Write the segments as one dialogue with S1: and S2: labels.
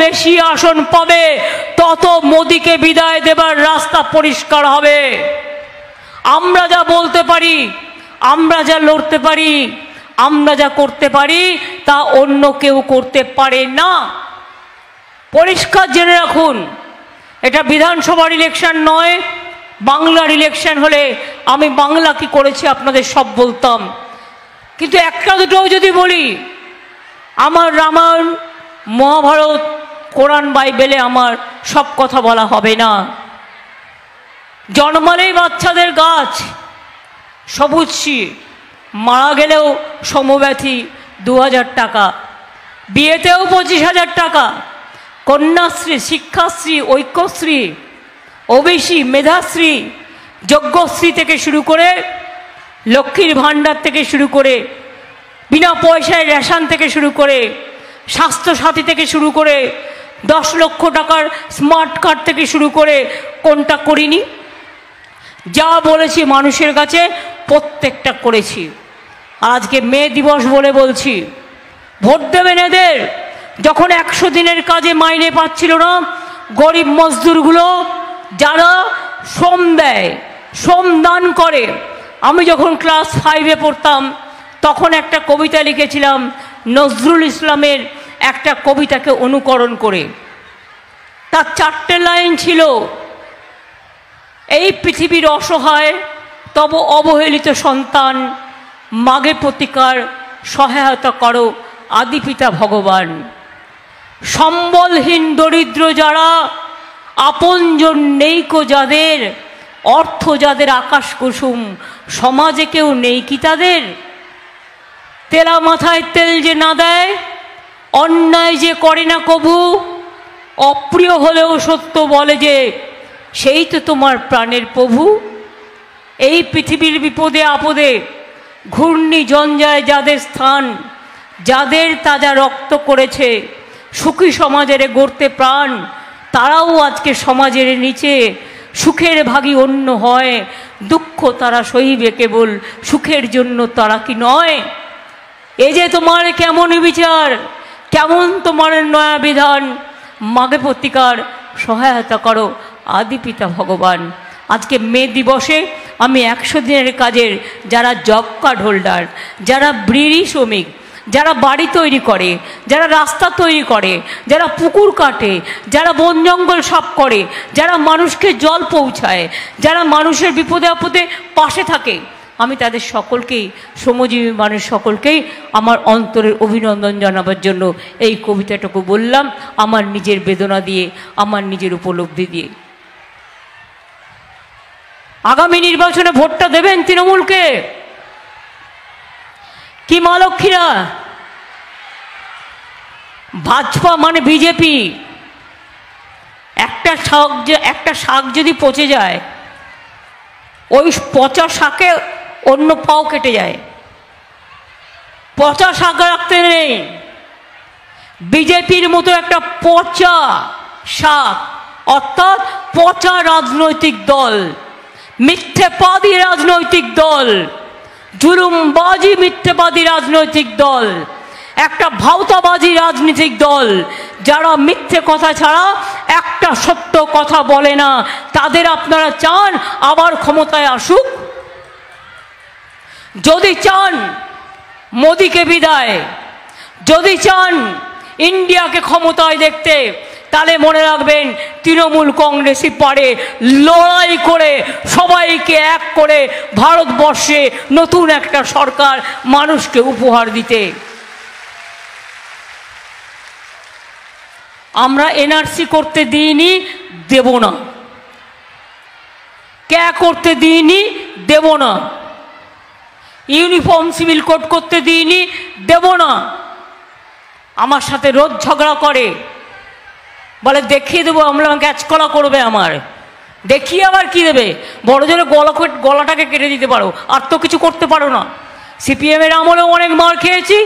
S1: বেশি আসন পাবে তত মোদিকে বিদায় দেবার রাস্তা পরিষ্কার হবে। আমরা যা বলতে পারি, আমরা যা লড়তে পারি, আমরা যা করতে পারি তা অন্য কেউ করতে পারে না। পরিষ্কার জেনে রাখুন, এটা বিধানসভার ইলেকশন নয়, বাংলার ইলেকশন হলে আমি বাংলা কি করেছি আপনাদের সব বলতাম। কিন্তু একটা দুটোও যদি বলি, আমার রামায়ণ মহাভারত কোরআন বাইবেলে আমার সব কথা বলা হবে না। জন্মালেই বাচ্চাদের গাছ সবুজ শ্রী, মারা গেলেও সমব্যথী 2000 টাকা, বিয়েতেও 25,000 টাকা, কন্যাশ্রী, শিক্ষাশ্রী, ঐক্যশ্রী, ওবিসি, মেধাশ্রী, যজ্ঞশ্রী থেকে শুরু করে লক্ষ্মীর ভাণ্ডার থেকে শুরু করে বিনা পয়সায় রেশন থেকে শুরু করে স্বাস্থ্যসাথী থেকে শুরু করে 10 লক্ষ টাকার স্মার্ট কার্ড থেকে শুরু করে কোনটা করিনি? যা বলেছি মানুষের কাছে প্রত্যেকটা করেছি। আর আজকে মে দিবস বলে বলছি, ভোট দেবেন এদের। যখন 100 দিনের কাজে মাইনে পাচ্ছিল না গরিব মজদুরগুলো, যারা শ্রম দেয়, শ্রম দান করে, আমি যখন ক্লাস 5-এ পড়তাম তখন একটা কবিতা লিখেছিলাম নজরুল ইসলামের একটা কবিতাকে অনুকরণ করে। তার 4টে লাইন ছিল, এই পৃথিবীর অসহায় তব অবহেলিত সন্তান, মাগে প্রতিকার সহায়তা করো আদি পিতা ভগবান। সম্বলহীন দরিদ্র যারা, আপনজন নেইকো যাদের, অর্থ যাদের আকাশ কুসুম, সমাজে কেউ নেই কি তাদের? তেলা মাথায় তেল যে না দেয়, অন্যায় যে করে না কবু, অপ্রিয় হলেও সত্য বলে যে সেই তো তোমার প্রাণের প্রভু। এই পৃথিবীর বিপদে আপদে ঘূর্ণি জঞ্জায় যাদের স্থান, যাদের তাজা রক্ত করেছে সুখী সমাজের গড়তে প্রাণ, তারাও আজকে সমাজের নিচে সুখের ভাগী অন্য হয়। দুঃখ তারা সহিবে কেবল সুখের জন্য, তারা কি নয়? এ যে তোমার কেমন বিচার, কেমন তোমার নয়া বিধান, মাগে প্রতিকার সহায়তা করো আদি পিতা ভগবান। আজকে মে দিবসে আমি 100 দিনের কাজের যারা জব কার্ড হোল্ডার, যারা বিড়ি শ্রমিক, যারা বাড়ি তৈরি করে, যারা রাস্তা তৈরি করে, যারা পুকুর কাটে, যারা বন জঙ্গল সাফ করে, যারা মানুষকে জল পৌঁছায়, যারা মানুষের বিপদে আপদে পাশে থাকে, আমি তাদের সকলকেই, শ্রমজীবী মানুষ সকলকেই আমার অন্তরের অভিনন্দন জানাবার জন্য এই কবিতাটুকু বললাম, আমার নিজের বেদনা দিয়ে, আমার নিজের উপলব্ধি দিয়ে। আগামী নির্বাচনে ভোটটা দেবেন তৃণমূলকে কি মা লক্ষ্মীরা? ভাজপা মানে বিজেপি। একটা শাক যদি পচে যায়, ওই পচা শাকে অন্য পাও কেটে যায়। পচা শাক রাখতে নেই। বিজেপির মতো একটা পচা শাক, অর্থাৎ পচা রাজনৈতিক দল, মিথ্যেবাদী রাজনৈতিক দল, জুলুমবাজি মিথ্যেবাদী রাজনৈতিক দল, একটা ভাওতাবাজি রাজনৈতিক দল, যারা মিথ্যে কথা ছাড়া একটা সত্য কথা বলে না, তাদের আপনারা চান আবার ক্ষমতায় আসুক? যদি চান মোদিকে বিদায়, যদি চান ইন্ডিয়াকে ক্ষমতায় দেখতে, তাহলে মনে রাখবেন তৃণমূল কংগ্রেসই পারে লড়াই করে সবাইকে এক করে ভারতবর্ষে নতুন একটা সরকার মানুষকে উপহার দিতে। আমরা এনআরসি করতে দিইনি, দেব না। ক্যা করতে দিইনি, দেব না। ইউনিফর্ম সিভিল কোড করতে দিইনি, দেব না। আমার সাথে রোজ ঝগড়া করে, বলে দেখিয়ে দেবো, আমরা গ্যাচকলা করবে আমার, দেখিয়ে আবার কি দেবে? বড় জোরে গলাটাকে কেটে দিতে পারো, আর তো কিছু করতে পারো না। সিপিএমের আমলেও অনেক মার খেয়েছি,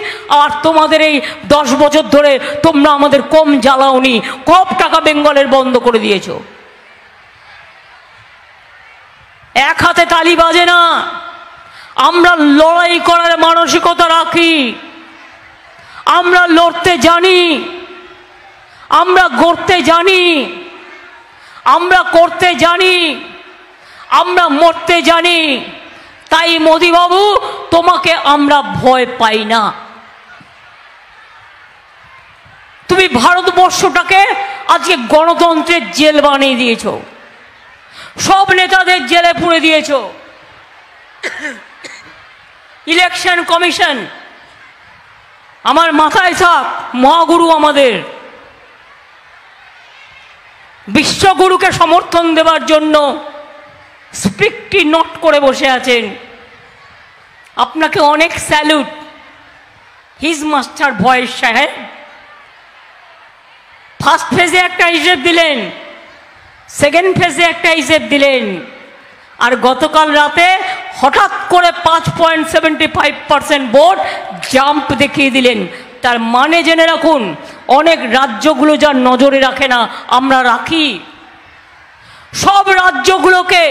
S1: আর তোমাদের এই 10 বছর ধরে তোমরা আমাদের কম জ্বালাওনি, কম টাকা বেঙ্গলের বন্ধ করে দিয়েছ। এক হাতে তালি বাজে না। আমরা লড়াই করার মানসিকতা রাখি, আমরা লড়তে জানি, আমরা গড়তে জানি, আমরা করতে জানি, আমরা মরতে জানি। তাই মোদি বাবু, তোমাকে আমরা ভয় পাই না। তুমি ভারতবর্ষটাকে আজকে গণতন্ত্রের জেল বানিয়ে দিয়েছ, সব নেতাদের জেলে পুরে দিয়েছ। ইলেকশন কমিশন, আমার মাথায় থাক, মহাগুরু আমাদের বিশ্বগুরুকে সমর্থন দেওয়ার জন্য স্পিকটি নোট করে বসে আছেন। আপনাকে অনেক স্যালুট হিজ মাস্টার ভয়েস সাহেব। ফার্স্ট ফেজে একটা হিসেব দিলেন, সেকেন্ড ফেজে একটা হিসেব দিলেন, আর গতকাল রাতে হঠাৎ করে 5.75% ভোট জাম্প দেখিয়ে দিলেন। তার মানে জেনে রাখুন, অনেক রাজ্যগুলো যা নজরে রাখে না, আমরা রাখি। সব রাজ্যগুলোকে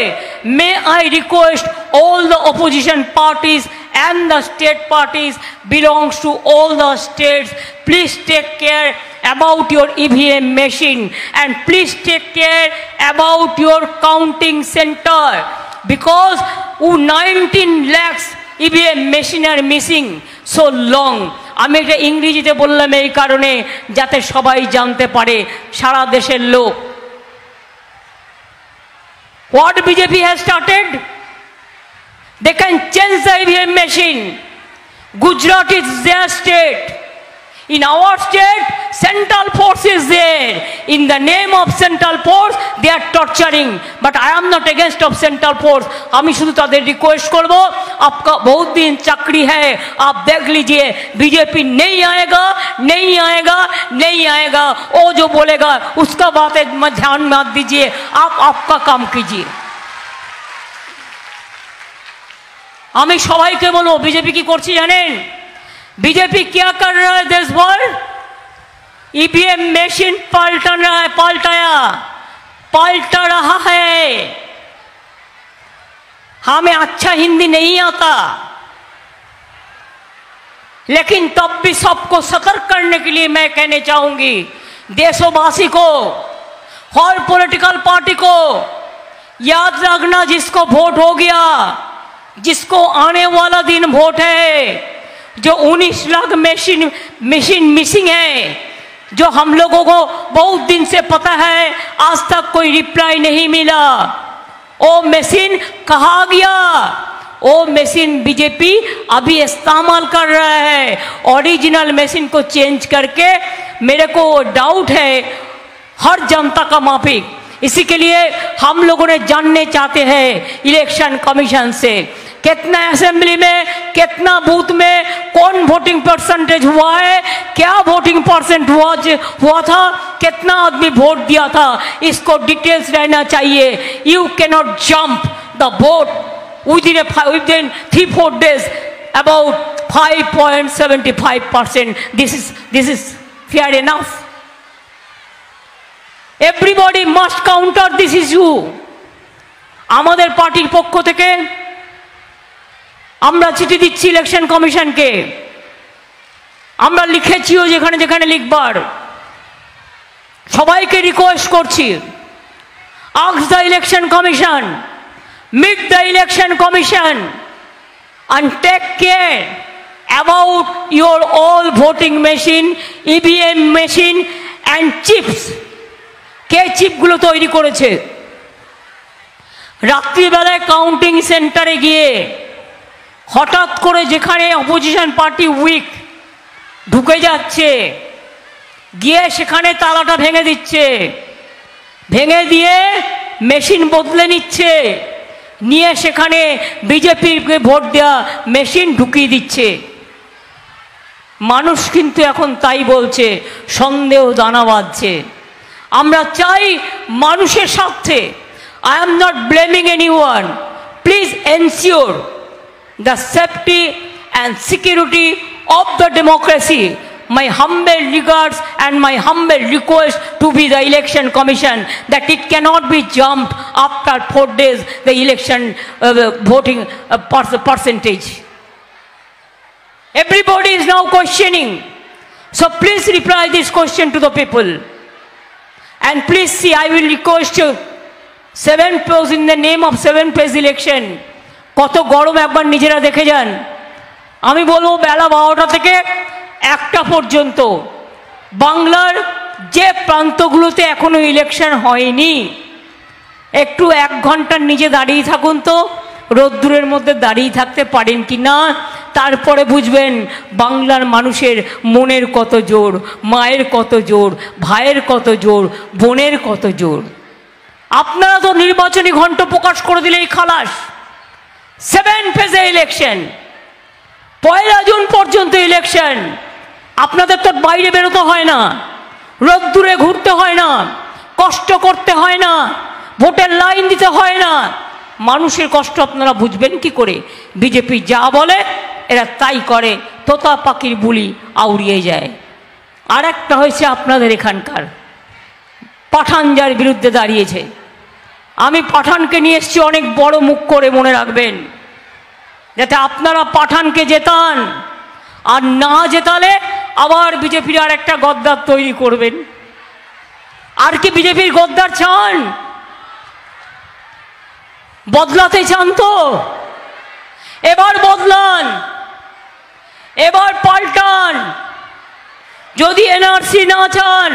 S1: may I request all the opposition parties and the state parties belongs to all the states, please take care about your EVM machine and please take care about your counting center, because 19 lakhs EVM machine are missing so long. আমি এটা ইংরেজিতে বললাম এই কারণে, যাতে সবাই জানতে পারে, সারা দেশের লোক। What BJP has started? They can change the EVM machine. Gujarat is their state. In our state, central force is there. In the name of central force, they are torturing. But I am not against of central force. আমি শুধু তাদের request করব, आपका बहुत दिन चाकरी है, आप देख लीजिए, बीजेपी नहीं आएगा, नहीं आएगा, नहीं आएगा। वो जो बोलेगा उसका बात में ध्यान मत दीजिए, आप आपका काम कीजिए। আমি সবাইকে বলবো, বিজেপি কি করছে জানেন? बीजेपी क्या कर रहा है देश भर? ईवीएम मशीन पलटा रहा है। हमें अच्छा हिंदी नहीं आता, लेकिन तब भी सबको सतर्क करने के लिए मैं कहने चाहूंगी, देशवासी को, हर पॉलिटिकल पार्टी को याद रखना, जिसको वोट हो गया, जिसको आने वाला दिन वोट है, जो 19 लाख मशीन मिसिंग है, जो हम लोगों को बहुत दिन से पता है, आज तक कोई रिप्लाई नहीं मिला। वो मशीन कहाँ गया? वो मशीन बीजेपी अभी इस्तेमाल कर रहा है, ओरिजिनल मशीन को चेंज करके। मेरे को डाउट है हर जनता का माफिक। इसी के लिए हम लोगों ने जानने चाहते हैं इलेक्शन कमीशन से, कितना असेंबली में, कितना बूथ में, कौन वोटिंग परसेंटेज हुआ है, क्या वोटिंग परसेंट हुआ था, कितना आदमी वोट दिया था, इसको डिटेल्स रहना चाहिए। You can not jump the vote within 3-4 days about 5.75%. This is fair enough. Everybody must counter this issue. আমাদের পার্টির পক্ষ থেকে আমরা চিঠি দিচ্ছি ইলেকশন কমিশনকে, আমরা লিখেছিও যেখানে যেখানে লিখবার, সবাইকে রিকোয়েস্ট করছি, ask the election commission, meet the election commission and take care about your all voting machine, EVM machine and chips. কে চিপগুলো তৈরি করেছে? রাত্রিবেলায় কাউন্টিং সেন্টারে গিয়ে হঠাৎ করে যেখানে অপোজিশন পার্টি উইক ঢুকে যাচ্ছে, গিয়ে সেখানে তালাটা ভেঙে দিচ্ছে, ভেঙে দিয়ে মেশিন বদলে নিচ্ছে, নিয়ে সেখানে বিজেপিকে ভোট দেওয়া মেশিন ঢুকিয়ে দিচ্ছে। মানুষ কিন্তু এখন তাই বলছে, সন্দেহ দানা বাঁধছে। আমরা চাই মানুষের স্বার্থে, I am not blaming anyone, please ensure the safety and security of the democracy. My humble regards and my humble request to be the election commission that it cannot be jumped after 4 days the election voting percentage. Everybody is now questioning, so please reply this question to the people. And please see, I will request you, 7 page in the name of 7 page election. কত গরম একবার নিজেরা দেখে যান। আমি বলবো বেলা 12টা থেকে 1টা পর্যন্ত বাংলার যে প্রান্তগুলোতে এখনো ইলেকশন হয়নি, একটু 1 ঘন্টার নিচে দাঁড়িয়ে থাকুন তো, রোদ্দুরের মধ্যে দাঁড়িয়ে থাকতে পারেন কি না, তারপরে বুঝবেন বাংলার মানুষের মনের কত জোর, মায়ের কত জোর, ভাইয়ের কত জোর, বোনের কত জোর। আপনারা তো নির্বাচনী ঘণ্ট প্রকাশ করে দিলেই খালাস। 7 ফেজে ইলেকশন, 1 জুন পর্যন্ত ইলেকশন। আপনাদের তো বাইরে বেরোতে হয় না, রোদ্দুরে ঘুরতে হয় না, কষ্ট করতে হয় না, ভোটের লাইন দিতে হয় না। মানুষের কষ্ট আপনারা বুঝবেন কি করে? বিজেপি যা বলে এরা তাই করে, তোতা পাখির বুলি আউড়িয়ে যায়। আর একটা হয়েছে আপনাদের এখানকার পাঠান, যার বিরুদ্ধে দাঁড়িয়েছে। আমি পাঠানকে নিয়ে এসেছি অনেক বড় মুখ করে, মনে রাখবেন, যাতে আপনারা পাঠানকে জেতান। আর না জেতালে আবার বিজেপির আর একটা গদ্দার তৈরি করবেন। আর কি বিজেপির গদ্দার চান? বদলাতে চান তো এবার বদলান, এবার পাল্টান। যদি এনআরসি না চান,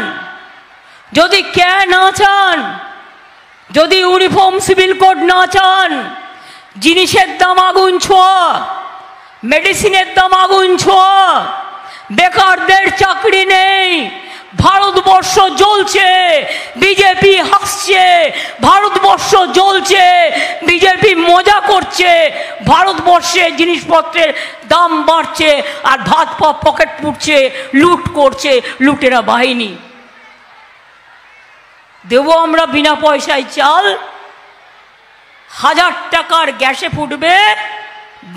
S1: যদি কে না চান, যদি ইউনিফর্ম সিভিল কোড না চান, জিনিসের দাম আগুন ছোঁয়া, মেডিসিনের দাম আগুন ছোঁয়া, বেকারদের চাকরি নেই, ভারতবর্ষ জ্বলছে, বিজেপি হাসছে, ভারতবর্ষ জ্বলছে, বিজেপি মজা করছে, ভারতবর্ষে জিনিসপত্রের দাম বাড়ছে, আর ভাত পা পকেট পুড়ছে, লুট করছে লুটেরা বাহিনী। দেব আমরা বিনা পয়সায় চাল, 1000 টাকার গ্যাসে ফুটবে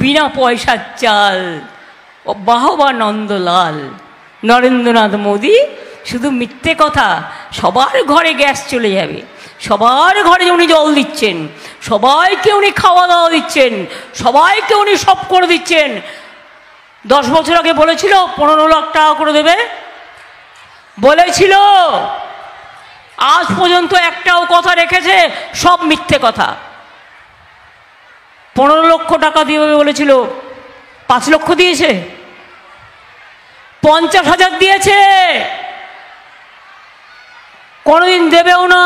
S1: বিনা পয়সার চাল। ও বাহবা নন্দলাল, নরেন্দ্রনাথ মোদী শুধু মিথ্যে কথা। সবার ঘরে গ্যাস চলে যাবে, সবার ঘরে উনি জল দিচ্ছেন, সবাইকে উনি খাওয়া দাওয়া দিচ্ছেন, সবাইকে উনি সব করে দিচ্ছেন। 10 বছর আগে বলেছিল 15 লাখ টাকা করে দেবে, বলেছিল। আজ পর্যন্ত একটাও কথা রেখেছে? সব মিথ্যে কথা। 15 লক্ষ টাকা দিবে বলেছিল, 5 লক্ষ দিয়েছে, 50,000 দিয়েছে, কোনোদিন দেবেও না।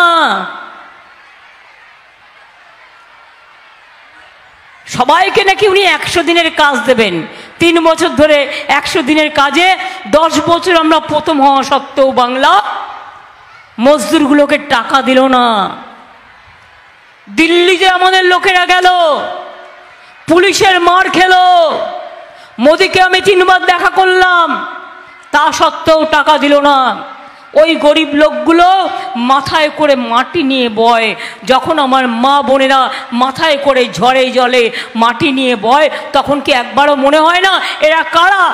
S1: সবাইকে নাকি উনি 100 দিনের কাজ দেবেন। 3 বছর ধরে 100 দিনের কাজে 10 বছর আমরা প্রথম হওয়া সত্ত্বেও বাংলা মজদুরগুলোকে টাকা দিল না। দিল্লি যে আমাদের লোকেরা গেল, পুলিশের মার খেলো, মোদিকে আমি 3 বার দেখা করলাম, তা সত্ত্বেও টাকা দিল না। ওই গরিব লোকগুলো মাথায় করে মাটি নিয়ে বয়। যখন আমার মা বোনেরা মাথায় করে ঝড়ে জলে মাটি নিয়ে বয়, তখন কি একবারও মনে হয় না এরা কারা?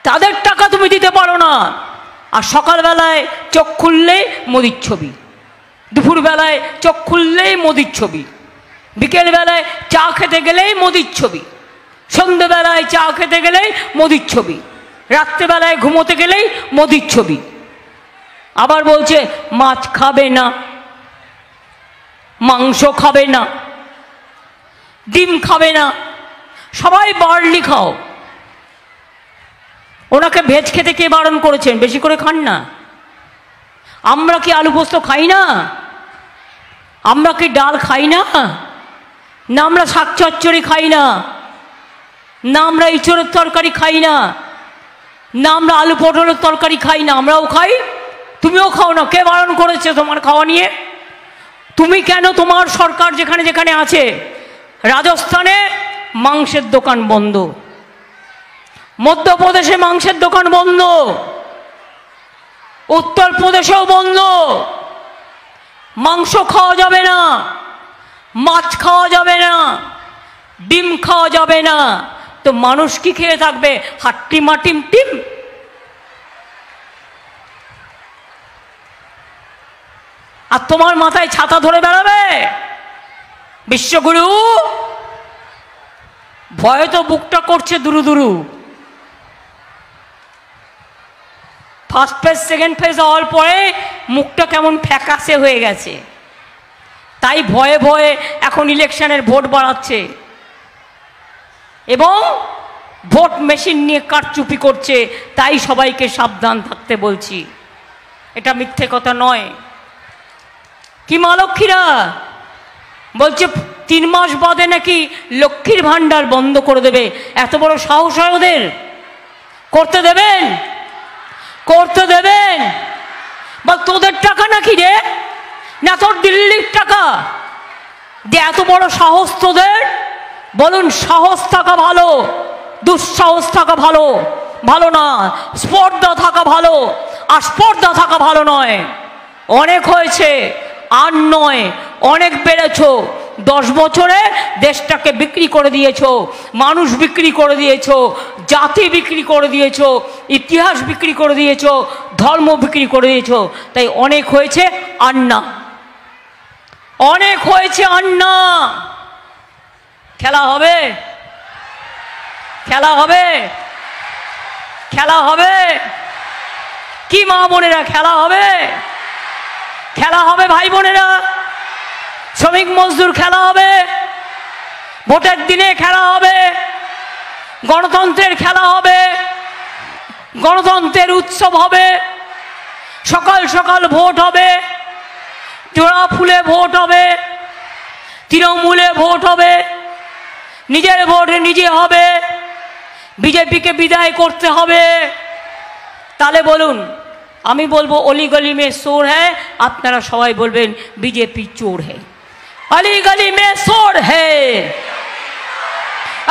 S1: তাদের টাকা তুমি দিতে পারো না। আর সকালবেলায় চোখ খুললেই মোদির ছবি, দুপুরবেলায় চোখ খুললেই মোদির ছবি, বিকেলবেলায় চা খেতে গেলেই মোদির ছবি, সন্ধ্যেবেলায় চা খেতে গেলেই মোদির ছবি, রাত্রেবেলায় ঘুমোতে গেলেই মোদির ছবি। আবার বলছে মাছ খাবে না, মাংস খাবে না, ডিম খাবে না, সবাই বার্লি খাও। ওনাকে ভেজ খেতে কে বারণ করেছেন? বেশি করে খান না। আমরা কি আলু পোস্ত খাই না? আমরা কি ডাল খাই না? না আমরা শাক চচ্চড়ি খাই না? না আমরা ইঁচড়ের তরকারি খাই না? না আমরা আলু পটলের তরকারি খাই না? আমরাও খাই, তুমিও খাও না। কে বারণ করেছে তোমার খাওয়া নিয়ে? তুমি কেন? তোমার সরকার যেখানে যেখানে আছে, রাজস্থানে মাংসের দোকান বন্ধ, মধ্যপ্রদেশে মাংসের দোকান বন্ধ, উত্তরপ্রদেশেও বন্ধ। মাংস খাওয়া যাবে না, মাছ খাওয়া যাবে না, ডিম খাওয়া যাবে না। তো মানুষ কি খেয়ে থাকবে? হাট্টি মাটিম টিম। আর তোমার মাথায় ছাতা ধরে বেড়াবে বিশ্বগুরু। ভয়ে তো বুকটা করছে দুরু দুরু। ফার্স্ট ফেজ সেকেন্ড ফেজ হওয়ার পরে মুখটা কেমন ফ্যাকাশে হয়ে গেছে, তাই ভয়ে ভয়ে এখন ইলেকশনের ভোট বাড়াচ্ছে এবং ভোট মেশিন নিয়ে কারচুপি করছে, তাই সবাইকে সাবধান থাকতে বলছি। এটা মিথ্যে কথা নয়। কি মা লক্ষ্মীরা বলছে 3 মাস বাদে নাকি লক্ষ্মীর ভাণ্ডার বন্ধ করে দেবে। এত বড় সাহস হয় ওদের? করতে দেবেন? করতে দেবেন? বা তোদের টাকা নাকি রে, না তোর দিল্লির টাকা? যে এত বড় সাহস তোদের? বলুন, সাহস থাকা ভালো, দুঃসাহস থাকা ভালো ভালো না, স্পর্ধা থাকা ভালো, আর স্পর্ধা থাকা ভালো নয়। অনেক হয়েছে, আর নয়, অনেক বেড়েছো। 10 বছরে দেশটাকে বিক্রি করে দিয়েছো, মানুষ বিক্রি করে দিয়েছো, জাতি বিক্রি করে দিয়েছো, ইতিহাস বিক্রি করে দিয়েছো, ধর্ম বিক্রি করে দিয়েছো। তাই অনেক হয়েছে, আর না, অনেক হয়েছে, আর না। খেলা হবে, খেলা হবে, খেলা হবে। কি মা বোনেরা, খেলা হবে, খেলা হবে ভাই বোনেরা। শ্রমিক মজদুর খেলা হবে, ভোটের দিনে খেলা হবে, গণতন্ত্রের খেলা হবে, গণতন্ত্রের উৎসব হবে। সকাল সকাল ভোট হবে, জোড়া ফুলে ভোট হবে, তৃণমূলে ভোট হবে, নিজের ভোটে নিজে হবে, বিজেপিকে বিদায় করতে হবে। তাহলে বলুন, আমি বলবো অলি গলি মে চোর হ্যায়, আপনারা সবাই বলবেন বিজেপি চোর হ্যায়। अली गली में शोर है,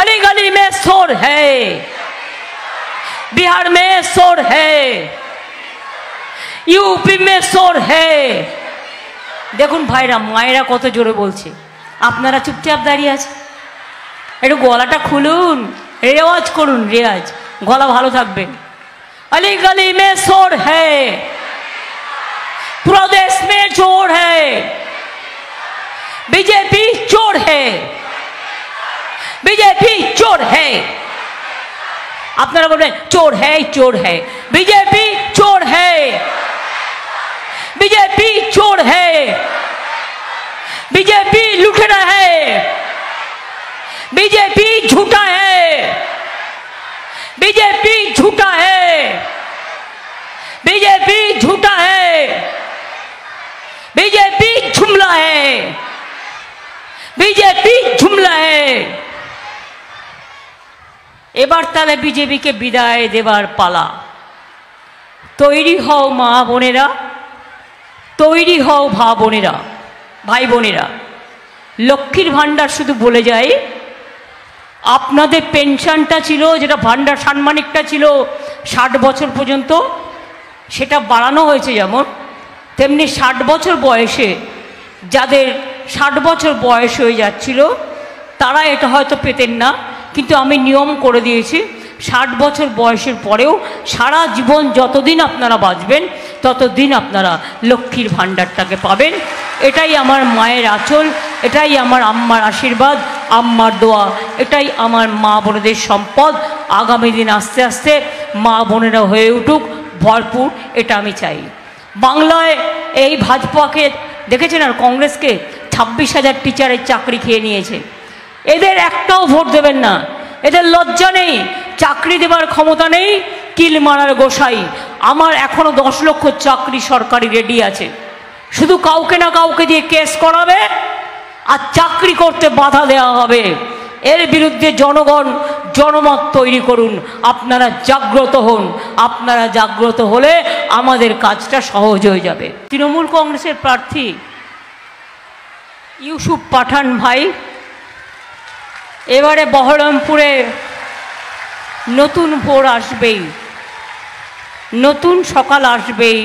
S1: अली गली में शोर है, बिहार में शोर है, यूपी में शोर है। দেখুন ভাইরা মায়েরা কত জোরে বলছে, আপনারা চুপচাপ দাঁড়িয়ে আছে। একটু গলাটা খুলুন, রেওয়াজ করুন, রেওয়াজ, গলা ভালো থাকবে। अली गली में शोर है, पूरा देश में चोर है, बीजेपी चोर है, बीजेपी चोर है। আপনারা বলবেন চোর है, चोर है, बीजेपी चोर है, बीजेपी चोर है, बीजेपी लुटेरा है, बीजेपी झूठा है, बीजेपी झूठा है, बीजेपी झूठा है, बीजेपी जुमला है, बीजेपी जुमला है। এবার তাহলে বিজেপিকে বিদায় দেবার পালা। তৈরি হও মা বোনেরা, তৈরি হও ভাই বোনেরা। লক্ষ্মীর ভাণ্ডার শুধু বলে যায়, আপনাদের পেনশনটা ছিল, যেটা ভাণ্ডার সাম্মানিকটা ছিল 60 বছর পর্যন্ত, সেটা বাড়ানো হয়েছে যেমন, তেমনি 60 বছর বয়সে যাদের 60 বছর বয়স হয়ে যাচ্ছিল তারা এটা হয়তো পেতেন না, কিন্তু আমি নিয়ম করে দিয়েছি 60 বছর বয়সের পরেও সারা জীবন যতদিন আপনারা বাঁচবেন ততদিন আপনারা লক্ষ্মীর ভাণ্ডারটাকে পাবেন। এটাই আমার মায়ের আঁচল, এটাই আমার আম্মার আশীর্বাদ, আম্মার দোয়া, এটাই আমার মা বোনেদের সম্পদ। আগামী দিন আস্তে আস্তে মা বোনেরা হয়ে উঠুক ভরপুর, এটা আমি চাই। বাংলায় এই ভাজপাকে দেখেছেন, আর কংগ্রেসকে 26,000 টিচারের চাকরি খেয়ে নিয়েছে। এদের একটাও ভোট দেবেন না, এদের লজ্জা নেই, চাকরি দেবার ক্ষমতা নেই, কিল মারার গোসাই। আমার এখনো 10 লক্ষ চাকরি সরকারি রেডি আছে, শুধু কাউকে না কাউকে দিয়ে কেস করাবে আর চাকরি করতে বাধা দেওয়া হবে। এর বিরুদ্ধে জনগণ জনমত তৈরি করুন, আপনারা জাগ্রত হন। আপনারা জাগ্রত হলে আমাদের কাজটা সহজ হয়ে যাবে। তৃণমূল কংগ্রেসের প্রার্থী ইউসুফ পাঠান ভাই, এবারে বহরমপুরে নতুন ভোর আসবেই, নতুন সকাল আসবেই,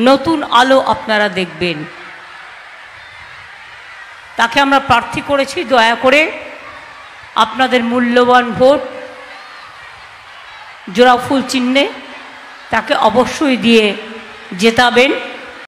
S1: নতুন আলো আপনারা দেখবেন। তাকে আমরা প্রার্থী করেছি, দয়া করে আপনাদের মূল্যবান ভোট জোড়া ফুল চিহ্নে তাকে অবশ্যই দিয়ে জেতাবেন।